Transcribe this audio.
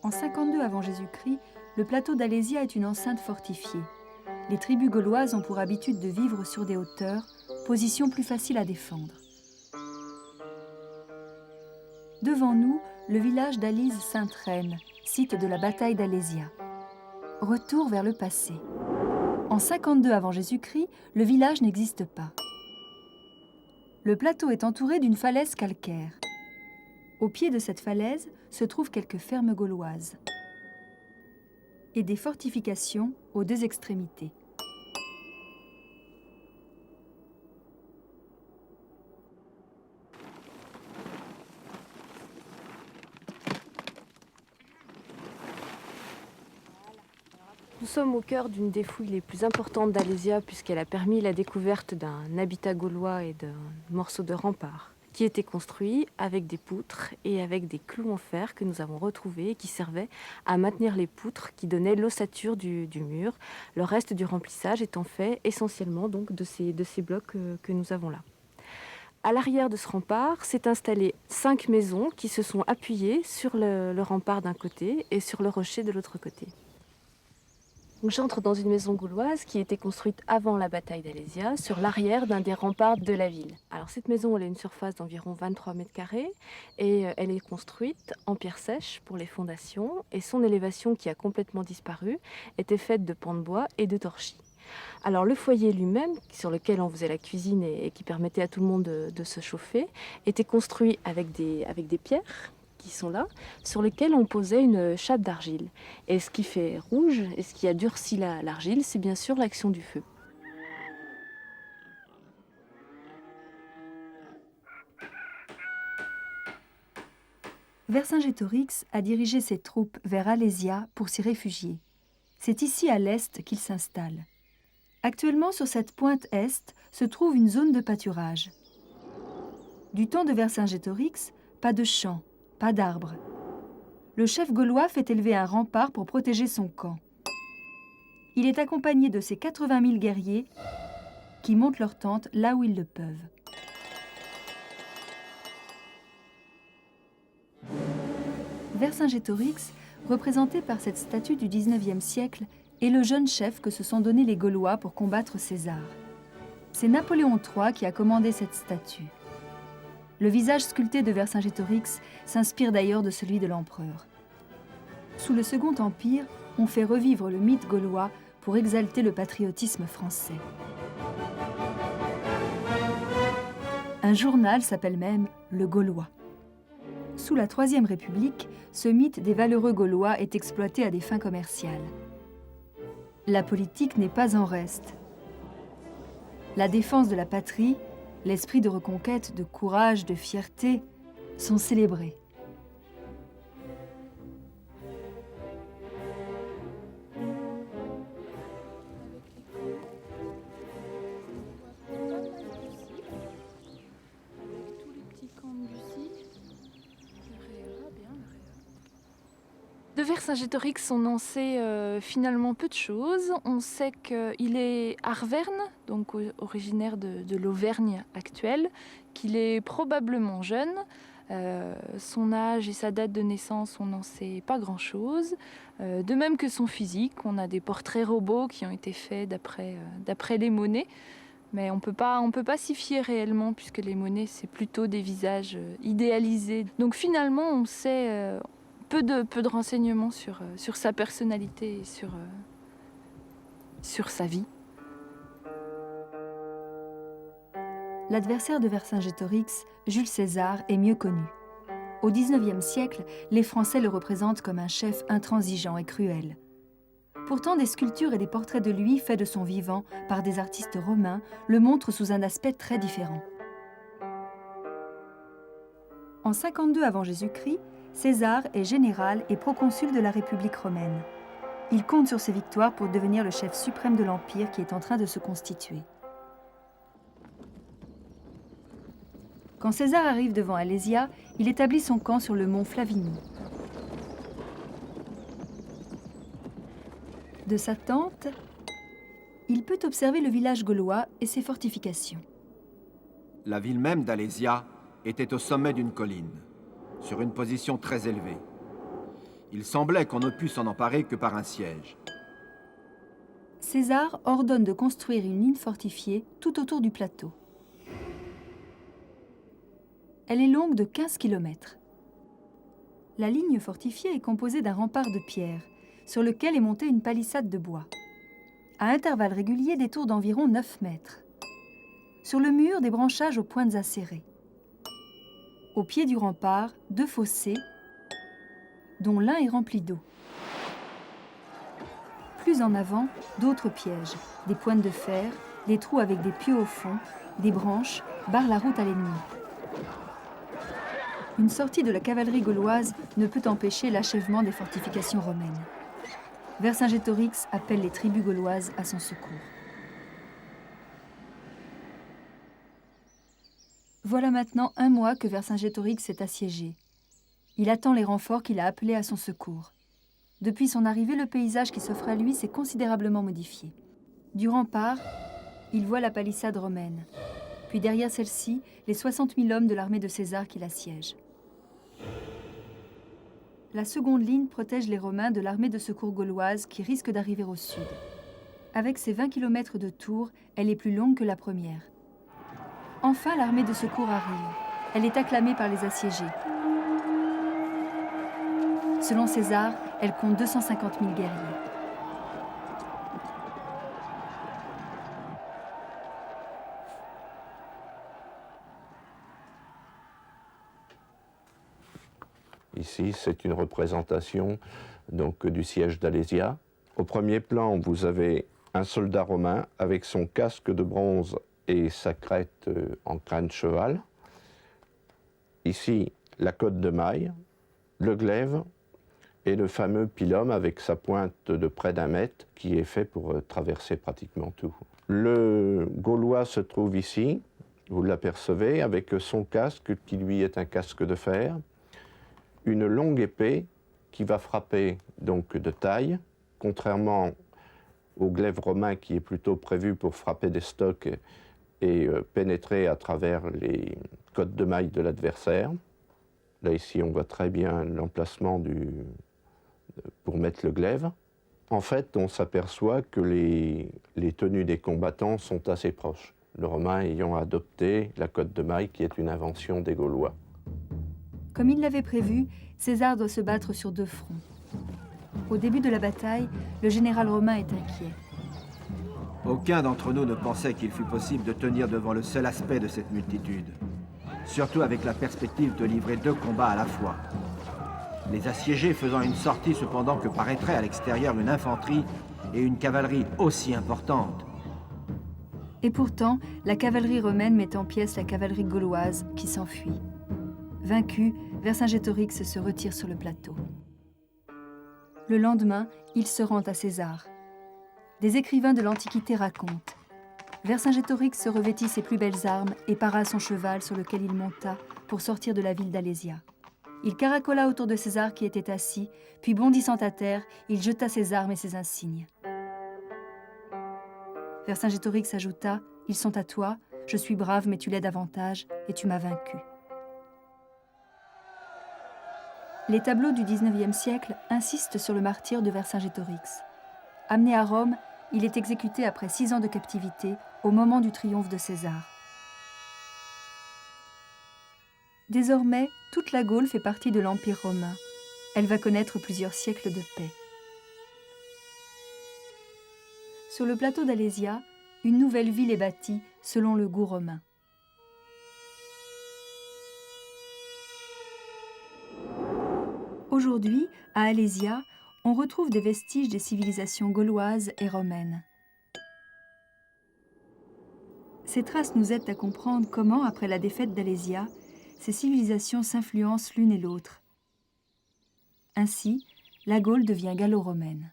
En 52 avant Jésus-Christ, le plateau d'Alésia est une enceinte fortifiée. Les tribus gauloises ont pour habitude de vivre sur des hauteurs, position plus facile à défendre. Devant nous, le village d'Alyse-Sainte-Reine, site de la bataille d'Alésia. Retour vers le passé. En 52 avant Jésus-Christ, le village n'existe pas. Le plateau est entouré d'une falaise calcaire. Au pied de cette falaise se trouvent quelques fermes gauloises et des fortifications aux deux extrémités. Nous sommes au cœur d'une des fouilles les plus importantes d'Alésia puisqu'elle a permis la découverte d'un habitat gaulois et d'un morceau de rempart qui était construit avec des poutres et avec des clous en fer que nous avons retrouvés et qui servaient à maintenir les poutres qui donnaient l'ossature du mur, le reste du remplissage étant fait essentiellement donc de ces blocs que nous avons là. À l'arrière de ce rempart s'est installé 5 maisons qui se sont appuyées sur le rempart d'un côté et sur le rocher de l'autre côté. J'entre dans une maison gauloise qui était construite avant la bataille d'Alésia, sur l'arrière d'un des remparts de la ville. Alors cette maison, elle a une surface d'environ 23 mètres carrés et elle est construite en pierre sèche pour les fondations et son élévation qui a complètement disparu était faite de pans de bois et de torchis. Alors le foyer lui-même, sur lequel on faisait la cuisine et qui permettait à tout le monde de se chauffer, était construit avec des pierres qui sont là, sur lesquels on posait une chape d'argile. Et ce qui fait rouge, et ce qui a durci l'argile, c'est bien sûr l'action du feu. Vercingétorix a dirigé ses troupes vers Alésia pour s'y réfugier. C'est ici à l'est qu'il s'installe. Actuellement, sur cette pointe est, se trouve une zone de pâturage. Du temps de Vercingétorix, pas de champs, pas d'arbres. Le chef gaulois fait élever un rempart pour protéger son camp. Il est accompagné de ses 80 000 guerriers qui montent leur tente là où ils le peuvent. Vercingétorix, représenté par cette statue du XIXe siècle, est le jeune chef que se sont donnés les Gaulois pour combattre César. C'est Napoléon III qui a commandé cette statue. Le visage sculpté de Vercingétorix s'inspire d'ailleurs de celui de l'empereur. Sous le Second Empire, on fait revivre le mythe gaulois pour exalter le patriotisme français. Un journal s'appelle même Le Gaulois. Sous la Troisième République, ce mythe des valeureux Gaulois est exploité à des fins commerciales. La politique n'est pas en reste. La défense de la patrie, l'esprit de reconquête, de courage, de fierté sont célébrés. De Vercingétorix, on en sait finalement peu de choses. On sait qu'il est arverne, donc originaire de l'Auvergne actuelle, qu'il est probablement jeune. Son âge et sa date de naissance, on n'en sait pas grand-chose. De même que son physique, on a des portraits robots qui ont été faits d'après les monnaies. Mais on peut pas s'y fier réellement puisque les monnaies, c'est plutôt des visages idéalisés. Donc finalement, on sait peu de renseignements sur sa personnalité et sur sa vie. L'adversaire de Vercingétorix, Jules César, est mieux connu. Au XIXe siècle, les Français le représentent comme un chef intransigeant et cruel. Pourtant, des sculptures et des portraits de lui, faits de son vivant par des artistes romains, le montrent sous un aspect très différent. En 52 avant Jésus-Christ, César est général et proconsul de la République romaine. Il compte sur ses victoires pour devenir le chef suprême de l'Empire qui est en train de se constituer. Quand César arrive devant Alésia, il établit son camp sur le mont Flavigny. De sa tente, il peut observer le village gaulois et ses fortifications. La ville même d'Alésia était au sommet d'une colline, sur une position très élevée. Il semblait qu'on ne pût s'en emparer que par un siège. César ordonne de construire une ligne fortifiée tout autour du plateau. Elle est longue de 15 km. La ligne fortifiée est composée d'un rempart de pierre, sur lequel est montée une palissade de bois. À intervalles réguliers, des tours d'environ 9 mètres. Sur le mur, des branchages aux pointes acérées. Au pied du rempart, 2 fossés, dont l'un est rempli d'eau. Plus en avant, d'autres pièges, des pointes de fer, des trous avec des pieux au fond, des branches barrent la route à l'ennemi. Une sortie de la cavalerie gauloise ne peut empêcher l'achèvement des fortifications romaines. Vercingétorix appelle les tribus gauloises à son secours. Voilà maintenant 1 mois que Vercingétorix est assiégé. Il attend les renforts qu'il a appelés à son secours. Depuis son arrivée, le paysage qui s'offre à lui s'est considérablement modifié. Du rempart, il voit la palissade romaine. Puis derrière celle-ci, les 60 000 hommes de l'armée de César qui l'assiègent. La seconde ligne protège les Romains de l'armée de secours gauloise qui risque d'arriver au sud. Avec ses 20 km de tour, elle est plus longue que la première. Enfin, l'armée de secours arrive. Elle est acclamée par les assiégés. Selon César, elle compte 250 000 guerriers. Ici, c'est une représentation donc, du siège d'Alésia. Au premier plan, vous avez un soldat romain avec son casque de bronze et sa crête en crâne de cheval. Ici, la côte de maille, le glaive et le fameux pilum avec sa pointe de près d'1 mètre qui est fait pour traverser pratiquement tout. Le Gaulois se trouve ici, vous l'apercevez, avec son casque qui lui est un casque de fer, une longue épée qui va frapper donc de taille, contrairement au glaive romain qui est plutôt prévu pour frapper des stocks et pénétrer à travers les côtes de mailles de l'adversaire. Là ici on voit très bien l'emplacement pour mettre le glaive. En fait, on s'aperçoit que les tenues des combattants sont assez proches, le romain ayant adopté la côte de maille qui est une invention des Gaulois. Comme il l'avait prévu, César doit se battre sur 2 fronts. Au début de la bataille, le général romain est inquiet. Aucun d'entre nous ne pensait qu'il fût possible de tenir devant le seul aspect de cette multitude, surtout avec la perspective de livrer 2 combats à la fois. Les assiégés faisant une sortie cependant que paraîtrait à l'extérieur une infanterie et une cavalerie aussi importante. Et pourtant, la cavalerie romaine met en pièces la cavalerie gauloise qui s'enfuit. Vaincu, Vercingétorix se retire sur le plateau. Le lendemain, il se rend à César. Des écrivains de l'Antiquité racontent. Vercingétorix se revêtit ses plus belles armes et para son cheval sur lequel il monta pour sortir de la ville d'Alésia. Il caracola autour de César qui était assis, puis bondissant à terre, il jeta ses armes et ses insignes. Vercingétorix ajouta « Ils sont à toi, je suis brave mais tu l'es davantage et tu m'as vaincu ». Les tableaux du XIXe siècle insistent sur le martyre de Vercingétorix. Amené à Rome, il est exécuté après 6 ans de captivité au moment du triomphe de César. Désormais, toute la Gaule fait partie de l'Empire romain. Elle va connaître plusieurs siècles de paix. Sur le plateau d'Alésia, une nouvelle ville est bâtie selon le goût romain. Aujourd'hui, à Alésia, on retrouve des vestiges des civilisations gauloises et romaines. Ces traces nous aident à comprendre comment, après la défaite d'Alésia, ces civilisations s'influencent l'une et l'autre. Ainsi, la Gaule devient gallo-romaine.